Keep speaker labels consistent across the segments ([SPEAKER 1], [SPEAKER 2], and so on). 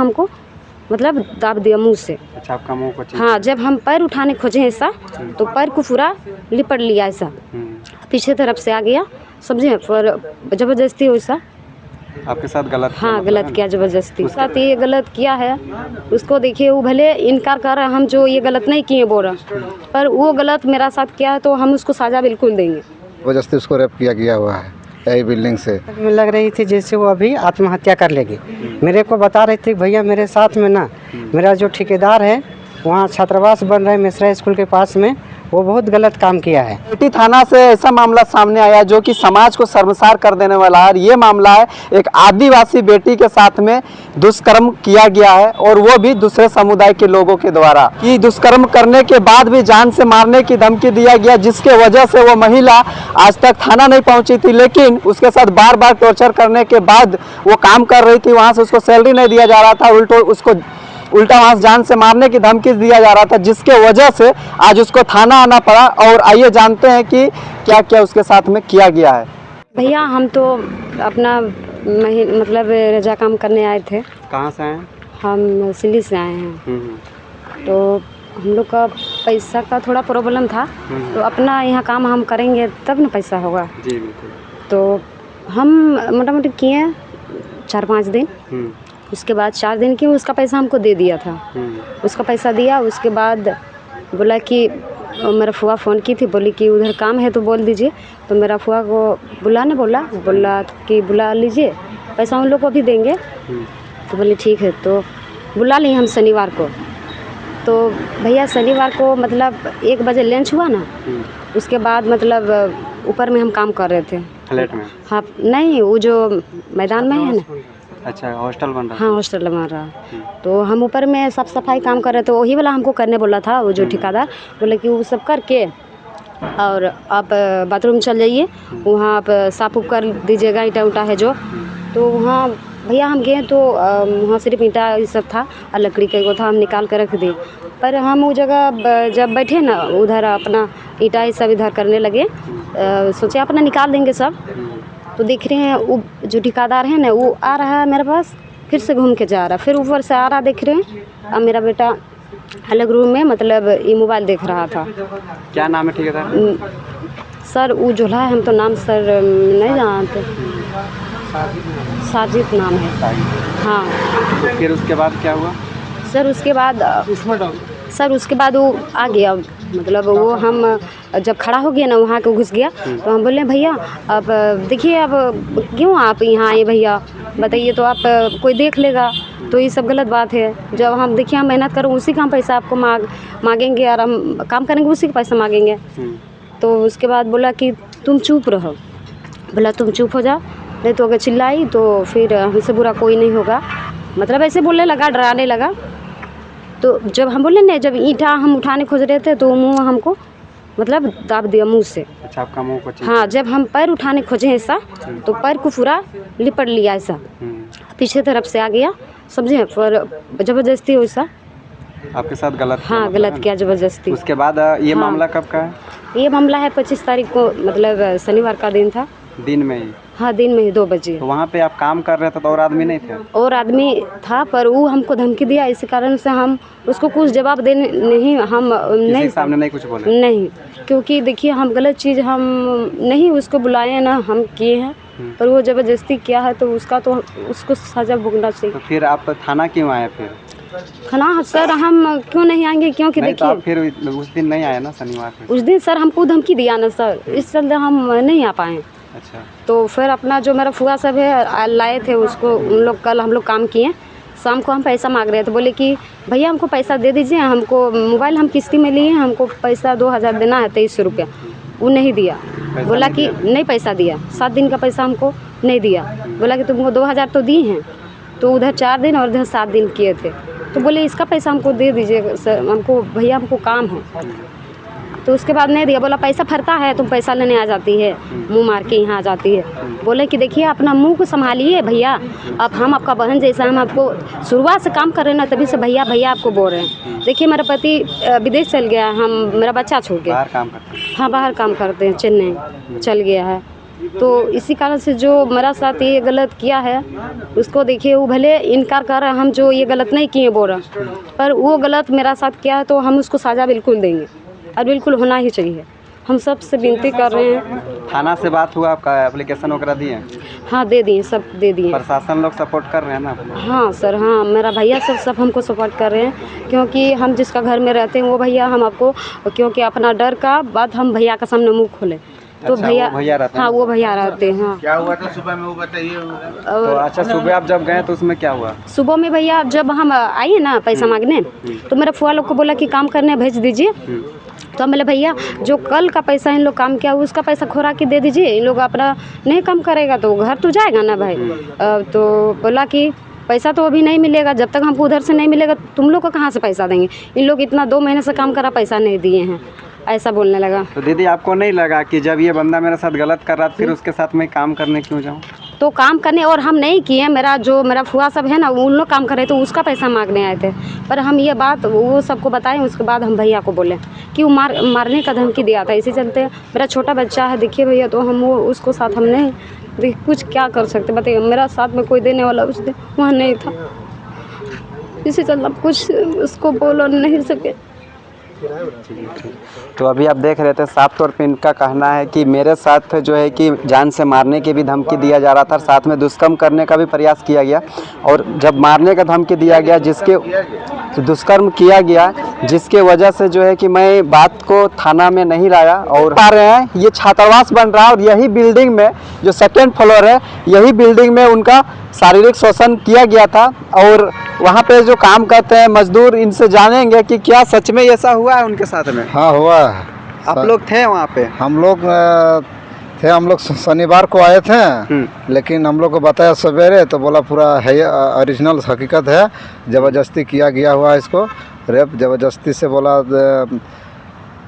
[SPEAKER 1] हमको मतलब दाब दिया मुंह से।
[SPEAKER 2] अच्छा, आपका मुंह को?
[SPEAKER 1] हाँ, जब हम पैर उठाने खोजे ऐसा तो पैर को पूरा लिपट लिया ऐसा, पीछे तरफ से आ गया, समझे, पर ज़बरदस्ती वैसा
[SPEAKER 2] आपके साथ गलत किया?
[SPEAKER 1] हाँ, गलत किया ज़बरदस्ती। साथ ये गलत किया है उसको देखिए, वो भले इनकार कर रहा है, हम जो ये गलत नहीं किए बोल रहा, पर वो गलत मेरा साथ किया है तो हम उसको सजा बिल्कुल देंगे।
[SPEAKER 3] ज़बरदस्ती उसको रेप किया गया हुआ है यही बिल्डिंग से।
[SPEAKER 4] लग रही थी जैसे वो अभी आत्महत्या कर लेगी। मेरे को बता रही थी भैया मेरे साथ में ना मेरा जो ठेकेदार है वहाँ छात्रावास बन रहा है मिश्रा स्कूल के पास में, वो बहुत गलत काम किया है।
[SPEAKER 2] बेटी थाना से ऐसा मामला सामने आया जो कि समाज को शर्मसार कर देने वाला है। ये मामला है एक आदिवासी बेटी के साथ में दुष्कर्म किया गया है और वो भी दूसरे समुदाय के लोगों के द्वारा कि दुष्कर्म करने के बाद भी जान से मारने की धमकी दिया गया, जिसके वजह से वो महिला आज तक थाना नहीं पहुंची थी। लेकिन उसके साथ बार बार टॉर्चर करने के बाद वो काम कर रही थी, वहाँ से उसको सैलरी नहीं दिया जा रहा था, उल्टा वहाँ से जान से मारने की धमकी दिया जा रहा था, जिसके वजह से आज उसको थाना आना पड़ा। और आइए जानते हैं कि क्या क्या उसके साथ में किया गया है।
[SPEAKER 1] भैया हम तो अपना मतलब रजा काम करने आए थे।
[SPEAKER 2] कहाँ से आए हैं?
[SPEAKER 1] हम सिल्ली से आए हैं। तो हम लोग का पैसा का थोड़ा प्रॉब्लम था, तो अपना यहाँ काम हम करेंगे तब ना पैसा होगा।
[SPEAKER 2] जी बिल्कुल।
[SPEAKER 1] तो हम मोटा मोटी किए 4-5 दिन, उसके बाद 4 दिन की उसका पैसा हमको दे दिया था। उसका पैसा दिया, उसके बाद बोला कि मेरा फुआ फ़ोन की थी, बोली कि उधर काम है तो बोल दीजिए। तो मेरा फुआ को बोला कि बुला लीजिए, पैसा उन लोग को भी देंगे। तो बोली ठीक है, तो बुला लिए हम शनिवार को। तो भैया शनिवार को मतलब 1 बजे लंच हुआ ना, उसके बाद मतलब ऊपर में हम काम कर रहे थे
[SPEAKER 2] फ्लैट में।
[SPEAKER 1] हाँ नहीं, वो जो मैदान में है ना।
[SPEAKER 2] अच्छा, हॉस्टल बन रहा है?
[SPEAKER 1] हाँ, हॉस्टल बन रहा। तो हम ऊपर में साफ सफाई काम कर रहे थे, वही वाला हमको करने बोला था वो जो ठेकेदार, बोले कि वो सब करके और आप बाथरूम चल जाइए, वहाँ आप साफ उफ कर दीजिएगा, ईंटा उटा है जो। तो वहाँ भैया हम गए तो वहाँ सिर्फ ईंटा ये सब था और लकड़ी का वो था, हम निकाल कर रख दिए। पर हम वो जगह जब बैठे ना उधर अपना ईंटा ये सब इधर करने लगे, सोचे अपना निकाल देंगे सब। तो देख रहे हैं वो जो ठेकेदार है ना, वो आ रहा है मेरे पास, फिर से घूम के जा रहा, फिर ऊपर से आ रहा, देख रहे हैं। अब मेरा बेटा अलग रूम में मतलब ये मोबाइल देख रहा था।
[SPEAKER 2] क्या नाम है ठेकेदार?
[SPEAKER 1] सर वो जो है, हम तो नाम सर नहीं जानते, साजिद नाम है। हाँ।
[SPEAKER 2] तो फिर उसके बाद क्या हुआ?
[SPEAKER 1] सर उसके बाद वो आ गया, मतलब वो हम जब खड़ा हो गया ना वहाँ के घुस गया। तो हम बोले भैया अब देखिए, अब क्यों आप यहाँ आए भैया, बताइए, तो आप कोई देख लेगा तो ये सब गलत बात है। जब हम देखिए हम मेहनत करो उसी का हम पैसा आपको मांगेंगे, और हम काम करेंगे उसी का पैसा मांगेंगे। तो उसके बाद बोला कि तुम चुप रहो, बोला तुम चुप हो जाओ, नहीं तो अगर चिल्लाई तो फिर हमसे बुरा कोई नहीं होगा, मतलब ऐसे बोलने लगा, डराने लगा। तो जब हम बोले ना, जब ईंटा हम उठाने खोज रहे थे तो मुंह हमको मतलब दाब दिया मुंह से। अच्छा,
[SPEAKER 2] आपका मुंह को?
[SPEAKER 1] हाँ, जब हम पैर उठाने खोजे ऐसा तो पैर को पूरा लिपट लिया ऐसा, पीछे तरफ से आ गया, समझे, पर ज़बरदस्ती वैसा
[SPEAKER 2] आपके साथ गलत किया?
[SPEAKER 1] हाँ, गलत किया ज़बरदस्ती।
[SPEAKER 2] उसके बाद ये मामला कब का है?
[SPEAKER 1] ये मामला है 25 तारीख को, मतलब शनिवार का दिन था।
[SPEAKER 2] दिन में ही?
[SPEAKER 1] हाँ, दिन में ही 2 बजे।
[SPEAKER 2] तो वहाँ पे आप काम कर रहे थे तो और आदमी नहीं थे? और
[SPEAKER 1] आदमी था, पर वो हमको धमकी दिया, इसी कारण से हम उसको कुछ जवाब देने नहीं, हम नहीं
[SPEAKER 2] सामने नहीं कुछ बोले? नहीं,
[SPEAKER 1] क्योंकि देखिए हम गलत चीज़ हम नहीं उसको बुलाए ना, हम किए हैं, पर वो ज़बरदस्ती किया है तो उसका तो उसको सजा भुगतना चाहिए।
[SPEAKER 2] तो फिर आप थाना क्यों आए? फिर
[SPEAKER 1] खाना सर हम क्यों नहीं आएंगे, क्योंकि
[SPEAKER 2] देखिए
[SPEAKER 1] तो
[SPEAKER 2] फिर उस दिन नहीं आए ना शनिवार को?
[SPEAKER 1] उस दिन सर हमको धमकी दिया ना सर, इस चलते हम नहीं आ पाए।
[SPEAKER 2] अच्छा।
[SPEAKER 1] तो फिर अपना जो मेरा फुआ सब है लाए थे उसको, उन लोग कल हम लोग काम किए, शाम को हम पैसा मांग रहे थे, बोले कि भैया हमको पैसा दे दीजिए, हमको मोबाइल हम किस्ती में लिए, हमको पैसा 2000 देना है, 2300 रुपया। वो नहीं दिया, बोला कि नहीं पैसा दिया, 7 दिन का पैसा हमको नहीं दिया, बोला कि तुमको 2000 तो दिए हैं। तो उधर 4 दिन और इधर 7 दिन किए थे, तो बोले इसका पैसा हमको दे दीजिए सर, हमको भैया हमको काम है। तो उसके बाद नहीं दिया, बोला पैसा फरता है, तुम पैसा लेने आ जाती है, मुंह मार के यहाँ आ जाती है। बोले कि देखिए अपना मुंह को संभालिए भैया, अब हम आपका बहन जैसा, हम आपको शुरुआत से काम कर रहे हैं ना, तभी से भैया भैया आपको बोल रहे हैं। देखिए मेरा पति विदेश चल गया, हम मेरा बच्चा छोड़ के
[SPEAKER 2] बाहर काम करते हैं?
[SPEAKER 1] हाँ, बाहर काम करते हैं, चेन्नई चल गया है। तो इसी कारण से जो मेरा साथ ये गलत किया है उसको देखिए, वो भले इनकार कर रहा है, हम जो ये गलत नहीं किए बोल रहा, पर वो गलत मेरा साथ किया है तो हम उसको सज़ा बिल्कुल देंगे और बिल्कुल होना ही चाहिए। हम सब से विनती कर रहे हैं।
[SPEAKER 2] थाना से बात हुआ, आपका एप्लीकेशन वगैरह दिए?
[SPEAKER 1] हाँ दे दिए, सब दे दिए।
[SPEAKER 2] प्रशासन लोग सपोर्ट कर रहे हैं ना?
[SPEAKER 1] हाँ सर, हाँ मेरा भैया सब हमको सपोर्ट कर रहे हैं, क्योंकि हम जिसका घर में रहते हैं वो भैया हम आपको, क्योंकि अपना डर का बात हम भैया का सामने मुँह खोले तो
[SPEAKER 2] अच्छा,
[SPEAKER 1] भैया
[SPEAKER 2] वो भैया रहते हैं?
[SPEAKER 1] हाँ वो भैया रहते हैं। हाँ
[SPEAKER 3] क्या हुआ था सुबह में वो बताइए।
[SPEAKER 2] तो अच्छा, सुबह आप जब गए तो उसमें क्या हुआ?
[SPEAKER 1] सुबह में भैया जब हम आए ना पैसा मांगने, तो मेरे फुआ लोग को बोला कि काम करने भेज दीजिए। तो बोले भैया जो कल का पैसा इन लोग काम किया उसका पैसा खोरा के दे दीजिए, इन लोग अपना नहीं काम करेगा तो घर तो जाएगा ना भाई। तो बोला कि पैसा तो अभी नहीं मिलेगा, जब तक हमको उधर से नहीं मिलेगा तुम लोग को कहाँ से पैसा देंगे, इन लोग इतना 2 महीने से काम करा पैसा नहीं दिए हैं, ऐसा बोलने लगा।
[SPEAKER 2] तो दीदी आपको नहीं लगा कि जब ये बंदा मेरे साथ गलत कर रहा था फिर उसके साथ मैं काम करने क्यों जाऊँ?
[SPEAKER 1] तो काम करने और हम नहीं किए, मेरा फुआ सब है ना उन लोग काम कर रहे थे, उसका पैसा मांगने आए थे। पर हम ये बात वो सबको बताएं, उसके बाद हम भैया को बोले कि वो मारने का धमकी दिया था, इसी चलते मेरा छोटा बच्चा है देखिए भैया, तो हम वो उसको साथ हम नहीं देखिए कुछ क्या कर सकते बताइए, मेरा साथ में कोई देने वाला उस दिन वहाँ नहीं था, इसी चलते हम कुछ उसको बोल नहीं सके।
[SPEAKER 2] तो अभी आप देख रहे थे, साफ तौर पे इनका कहना है कि मेरे साथ जो है कि जान से मारने की भी धमकी दिया जा रहा था, साथ में दुष्कर्म करने का भी प्रयास किया गया, और जब मारने का धमकी दिया गया जिसके दुष्कर्म किया गया जिसके वजह से जो है कि मैं बात को थाना में नहीं लाया। और आ रहे हैं ये छात्रावास बन रहा है और यही बिल्डिंग में जो 2nd फ्लोर है, यही बिल्डिंग में उनका शारीरिक शोषण किया गया था। और वहाँ पे जो काम करते हैं मजदूर, इनसे जानेंगे कि क्या सच में ऐसा हुआ है उनके साथ में।
[SPEAKER 3] हाँ हुआ है।
[SPEAKER 2] आप लोग थे वहाँ पे?
[SPEAKER 3] हम लोग शनिवार को आए थे, लेकिन हम लोग को बताया सवेरे तो बोला पूरा है ओरिजिनल हकीकत है, ज़बरदस्ती किया गया हुआ है इसको, रेप ज़बरदस्ती से बोला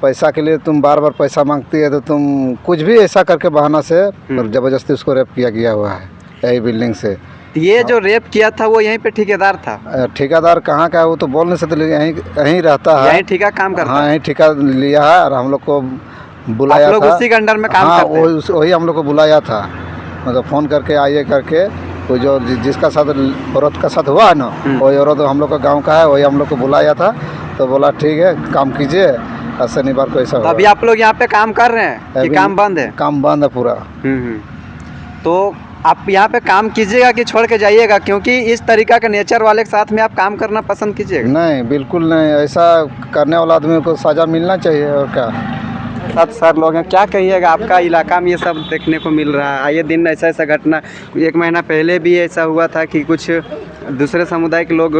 [SPEAKER 3] पैसा के लिए तुम बार बार पैसा मांगती है तो तुम कुछ भी ऐसा करके बहाना से ज़बरदस्ती उसको रेप किया गया हुआ है यही बिल्डिंग से।
[SPEAKER 2] ये जो रेप किया था वो यहीं पे ठेकेदार था?
[SPEAKER 3] ठेकेदार कहाँ का है वो तो बोल नहीं सकते, यहीं रहता है,
[SPEAKER 2] यहीं ठेका काम करता है?
[SPEAKER 3] हाँ यहीं ठेका लिया है और हम लोग को बुलाया था।
[SPEAKER 2] उसी के अंडर में काम करते हैं?
[SPEAKER 3] वही हम लोग को बुलाया था, मतलब फ़ोन करके आइए करके, वो जो जिसका साथ औरत का साथ हुआ है ना वही औरत हम लोग का गांव का है, वही हम लोग को बुलाया था। तो बोला ठीक है काम कीजिए, शनिवार को ऐसा।
[SPEAKER 2] अभी आप लोग यहाँ पे काम कर रहे हैं कि काम बंद है?
[SPEAKER 3] काम बंद है पूरा।
[SPEAKER 2] तो आप यहाँ पे काम कीजिएगा कि छोड़ के जाइएगा, क्योंकि इस तरीका के नेचर वाले के साथ में आप काम करना पसंद कीजिएगा?
[SPEAKER 3] नहीं बिल्कुल नहीं, ऐसा करने वाला आदमी को सज़ा मिलना चाहिए और क्या।
[SPEAKER 2] साथ सर लोग हैं, क्या कहिएगा, आपका इलाका में ये सब देखने को मिल रहा है, आए दिन ऐसा घटना, 1 महीना पहले भी ऐसा हुआ था कि कुछ दूसरे समुदाय के लोग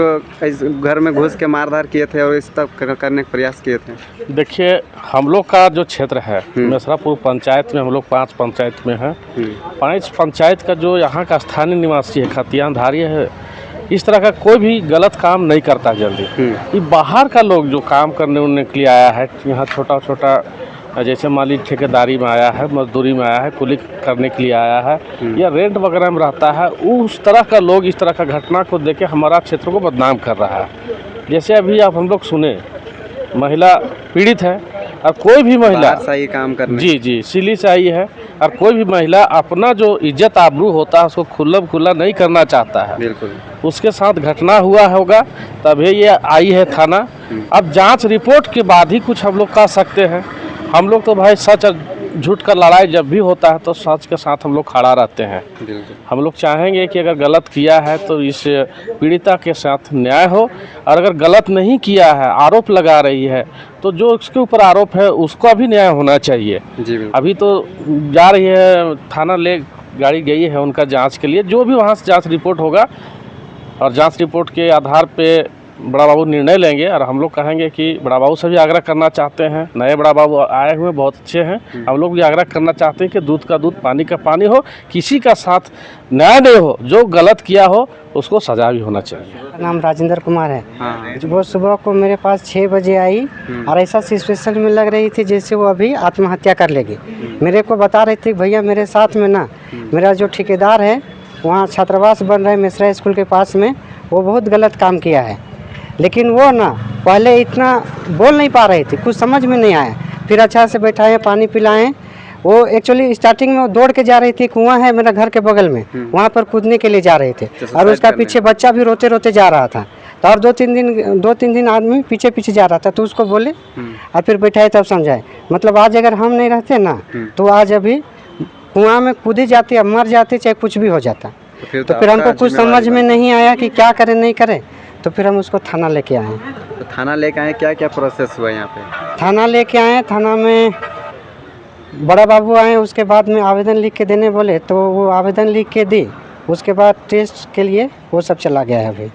[SPEAKER 2] घर में घुस के मारधार किए थे और इस तक करने का प्रयास किए थे।
[SPEAKER 5] देखिए हम लोग का जो क्षेत्र है मेसरापुर पंचायत में, हम लोग 5 पंचायत में हैं। 5 पंचायत का जो यहाँ का स्थानीय निवासी है, खतियानधारी है, इस तरह का कोई भी गलत काम नहीं करता जल्दी। ये बाहर का लोग जो काम करने उनने के लिए आया है, यहाँ छोटा छोटा जैसे मालिक ठेकेदारी में आया है, मजदूरी में आया है, कुली करने के लिए आया है, या रेंट वगैरह में रहता है, उस तरह का लोग इस तरह का घटना को देख के हमारा क्षेत्र को बदनाम कर रहा है। जैसे अभी आप हम लोग सुने, महिला पीड़ित है और कोई भी महिला
[SPEAKER 2] सही काम करने
[SPEAKER 5] जी सिली से आई है, और कोई भी महिला अपना जो इज्जत आबरू होता है उसको खुला नहीं करना चाहता है।
[SPEAKER 2] बिल्कुल
[SPEAKER 5] उसके साथ घटना हुआ होगा तभी ये आई है थाना। अब जांच रिपोर्ट के बाद ही कुछ हम लोग कह सकते हैं। हम लोग तो भाई सच और झूठ का लड़ाई जब भी होता है तो सच के साथ हम लोग खड़ा रहते हैं। हम लोग चाहेंगे कि अगर गलत किया है तो इस पीड़िता के साथ न्याय हो, और अगर गलत नहीं किया है, आरोप लगा रही है, तो जो उसके ऊपर आरोप है उसको भी न्याय होना चाहिए। अभी तो जा रही है थाना, ले गाड़ी गई है उनका जांच के लिए, जो भी वहाँ से जांच रिपोर्ट होगा और जांच रिपोर्ट के आधार पे बड़ा बाबू निर्णय लेंगे। और हम लोग कहेंगे कि बड़ा बाबू से भी आग्रह करना चाहते हैं, नए बड़ा बाबू आए हुए बहुत अच्छे हैं, हम लोग भी आग्रह करना चाहते हैं कि दूध का दूध पानी का पानी हो, किसी का साथ न्याय नहीं हो, जो गलत किया हो उसको सजा भी होना चाहिए।
[SPEAKER 4] मेरा नाम राजेंद्र कुमार है। वो सुबह को मेरे पास 6 बजे आई और ऐसा सिचुएशन में लग रही थी जैसे वो अभी आत्महत्या कर लेगी। मेरे को बता रही थी भैया मेरे साथ में ना मेरा जो ठेकेदार है वहाँ छात्रावास बन रहा है मिश्रा स्कूल के पास में, वो बहुत गलत काम किया है। लेकिन वो ना पहले इतना बोल नहीं पा रही थी, कुछ समझ में नहीं आया। फिर अच्छा से बैठाए, पानी पिलाएं, वो एक्चुअली स्टार्टिंग में वो दौड़ के जा रही थी, कुआं है मेरा घर के बगल में, वहाँ पर कूदने के लिए जा रहे थे और उसका पीछे बच्चा भी रोते रोते जा रहा था। तो और दो तीन दिन आदमी पीछे पीछे जा रहा था, तो उसको बोले और फिर बैठाए तब समझाए। मतलब आज अगर हम नहीं रहते ना तो आज अभी कुआं में कूदी जाती, अब मर जाती, चाहे कुछ भी हो जाता। तो फिर हमको कुछ समझ में नहीं आया कि क्या करें नहीं करें, तो फिर हम उसको थाना लेके आए।
[SPEAKER 2] तो थाना लेके आए, क्या क्या प्रोसेस हुआ यहाँ पे?
[SPEAKER 4] थाना लेके आए, थाना में बड़ा बाबू आए, उसके बाद में आवेदन लिख के देने बोले, तो वो आवेदन लिख के दी। उसके बाद टेस्ट के लिए वो सब चला गया है अभी।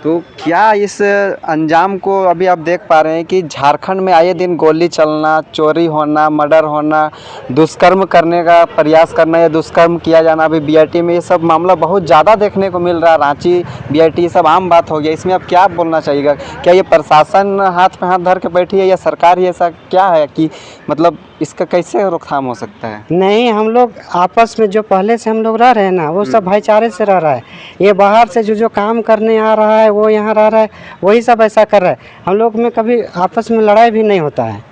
[SPEAKER 2] तो क्या इस अंजाम को अभी आप देख पा रहे हैं कि झारखंड में आए दिन गोली चलना, चोरी होना, मर्डर होना, दुष्कर्म करने का प्रयास करना या दुष्कर्म किया जाना, अभी बीआईटी में ये सब मामला बहुत ज़्यादा देखने को मिल रहा है। रांची, बीआईटी, ये सब आम बात हो गया। इसमें आप क्या बोलना चाहिएगा? क्या ये प्रशासन हाथ पे हाथ धर के बैठी है या सरकार ही ऐसा क्या है कि मतलब इसका कैसे रोकथाम हो सकता है?
[SPEAKER 4] नहीं, हम लोग आपस में जो पहले से हम लोग रह रहे हैं ना, वो सब भाईचारे से रह रहा है। ये बाहर से जो काम करने आ रहा है, वो यहाँ रह रहा है, वही सब ऐसा कर रहा है। हम लोग में कभी आपस में लड़ाई भी नहीं होता है।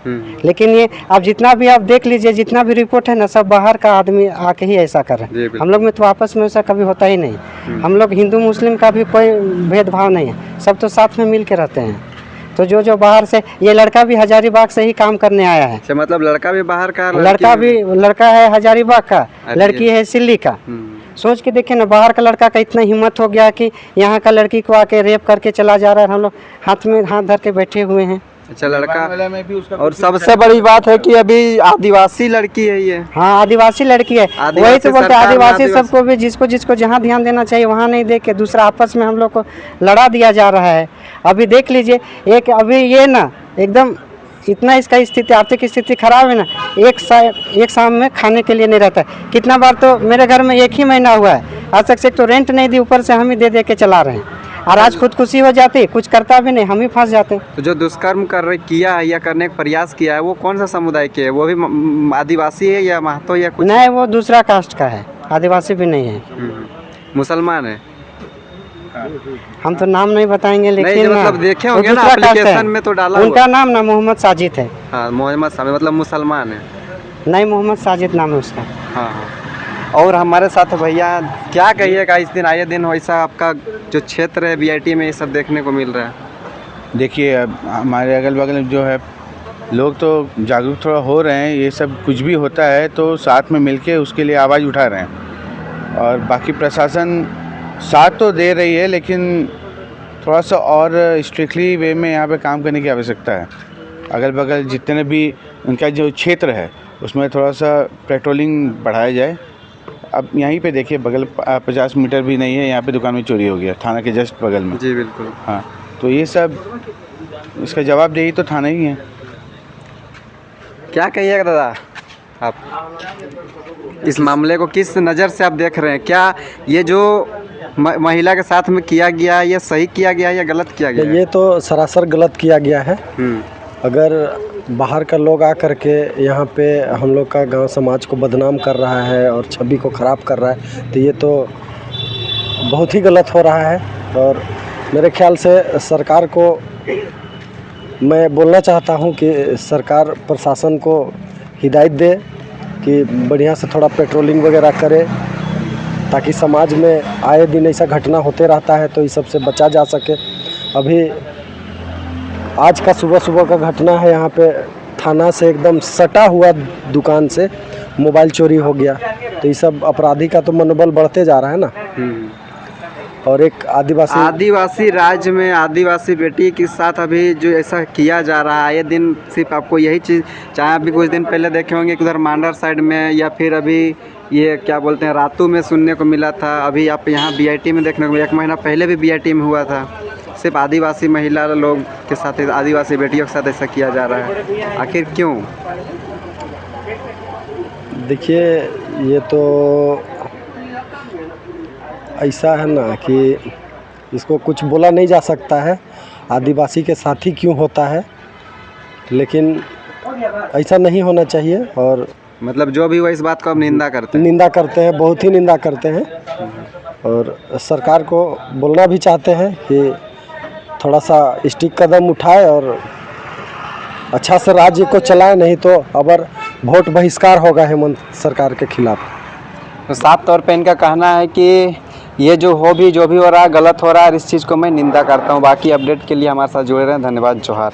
[SPEAKER 4] लेकिन ये आप जितना भी आप देख लीजिए, जितना भी रिपोर्ट है ना, सब बाहर का आदमी आके ही ऐसा कर रहा है। हम लोग में तो आपस में ऐसा कभी होता ही नहीं। हम लोग हिंदू मुस्लिम का भी कोई भेदभाव नहीं है, सब तो साथ में मिल के रहते हैं। तो जो बाहर से, ये लड़का भी हजारीबाग से ही काम करने आया है।
[SPEAKER 2] अच्छा, मतलब लड़का भी बाहर का,
[SPEAKER 4] लड़का है हजारीबाग का, लड़की है सिल्ली का। सोच के देखे ना, बाहर का लड़का का इतना हिम्मत हो गया कि यहाँ का लड़की को आके रेप करके चला जा रहा है। हम लोग हाथ में हाथ धर के बैठे हुए हैं।
[SPEAKER 2] अच्छा, लड़का, और सबसे बड़ी बात है कि अभी आदिवासी लड़की है ये।
[SPEAKER 4] हाँ, आदिवासी लड़की है। वही तो बोलते हैं, आदिवासी सबको भी, जिसको जहाँ ध्यान देना चाहिए वहाँ नहीं दे के दूसरा आपस में हम लोग को लड़ा दिया जा रहा है। अभी देख लीजिए, एक अभी ये ना एकदम इतना इसका स्थिति, आर्थिक स्थिति खराब है ना, एक शाम में खाने के लिए नहीं रहता है। कितना बार तो मेरे घर में 1 ही महीना हुआ है, आज तक से तो रेंट नहीं दी, ऊपर से हम ही दे के चला रहे हैं। और आज खुदकुशी हो जाती, कुछ करता भी नहीं, हम ही फंस जाते।
[SPEAKER 2] तो जो दुष्कर्म किया है या करने का प्रयास किया है, वो कौन सा समुदाय के है? वो भी आदिवासी है या महतो या कुछ?
[SPEAKER 4] नहीं, वो दूसरा कास्ट का है, आदिवासी भी नहीं है।
[SPEAKER 2] मुसलमान है।
[SPEAKER 4] हम तो नाम नहीं बताएंगे, लेकिन
[SPEAKER 2] नहीं, मतलब देखे होंगे ना एप्लीकेशन में तो डाला हुआ।
[SPEAKER 4] उनका नाम ना मोहम्मद साजिद है।
[SPEAKER 2] हाँ, मोहम्मद साजिद, मतलब मुसलमान है।
[SPEAKER 4] नहीं, मोहम्मद साजिद नाम है उसका।
[SPEAKER 2] हाँ हाँ। और हमारे साथ भैया, क्या कहिएगा, इस दिन आए दिन वैसा आपका जो क्षेत्र है बीआईटी में ये सब देखने को मिल रहा है?
[SPEAKER 6] देखिए, हमारे अगल बगल में जो है लोग तो जागरूक थोड़ा हो रहे हैं। ये सब कुछ भी होता है तो साथ में मिलके उसके लिए आवाज़ उठा रहे हैं, और बाकी प्रशासन साथ तो दे रही है, लेकिन थोड़ा सा और स्ट्रिक्टली वे में यहाँ पे काम करने की आवश्यकता है। अगल बगल जितने भी उनका जो क्षेत्र है उसमें थोड़ा सा पेट्रोलिंग बढ़ाया जाए। अब यहीं पे देखिए, बगल 50 मीटर भी नहीं है, यहाँ पे दुकान में चोरी हो गया, थाना के जस्ट बगल में।
[SPEAKER 2] जी बिल्कुल।
[SPEAKER 6] हाँ, तो ये सब इसका जवाबदेही तो थाना ही है।
[SPEAKER 2] क्या कहिएगा दादा आप, इस मामले को किस नज़र से आप देख रहे हैं? क्या ये जो महिला के साथ में किया गया, ये सही किया गया या गलत किया गया?
[SPEAKER 7] ये तो सरासर गलत किया गया है। अगर बाहर का लोग आकर के यहाँ पे हम लोग का गांव समाज को बदनाम कर रहा है और छवि को ख़राब कर रहा है, तो ये तो बहुत ही गलत हो रहा है। और मेरे ख्याल से सरकार को मैं बोलना चाहता हूँ कि सरकार प्रशासन को हिदायत दे कि बढ़िया से थोड़ा पेट्रोलिंग वगैरह करे, ताकि समाज में आए दिन ऐसा घटना होते रहता है तो इस सब से बचा जा सके। अभी आज का सुबह का घटना है, यहाँ पे थाना से एकदम सटा हुआ दुकान से मोबाइल चोरी हो गया। तो ये सब अपराधी का तो मनोबल बढ़ते जा रहा है ना। और एक आदिवासी राज्य में आदिवासी बेटी के साथ अभी जो ऐसा किया जा रहा है, ये दिन सिर्फ आपको यही चीज़, चाहे अभी कुछ दिन पहले देखे होंगे कि उधर मांडर साइड में, या फिर अभी ये क्या बोलते हैं रातू में सुनने को मिला था, अभी आप यहाँ बीआईटी में देखने को, 1 महीना पहले भी बीआईटी में हुआ था। सिर्फ आदिवासी महिला लोग के साथ, आदिवासी बेटियों के साथ ऐसा किया जा रहा है, आखिर क्यों? देखिए, ये तो ऐसा है ना कि इसको कुछ बोला नहीं जा सकता है, आदिवासी के साथ ही क्यों होता है, लेकिन ऐसा नहीं होना चाहिए। और
[SPEAKER 2] मतलब जो भी हुआ इस बात को हम निंदा करते
[SPEAKER 7] हैं, बहुत ही निंदा करते हैं। और सरकार को बोलना भी चाहते हैं कि थोड़ा सा स्टिक कदम उठाए और अच्छा से राज्य को चलाए, नहीं तो अगर वोट बहिष्कार होगा हेमंत सरकार के खिलाफ।
[SPEAKER 2] तो साफ तौर पे इनका कहना है कि ये जो भी हो रहा है गलत हो रहा है, इस चीज़ को मैं निंदा करता हूँ। बाकी अपडेट के लिए हमारे साथ जुड़े रहें। धन्यवाद। जोहार।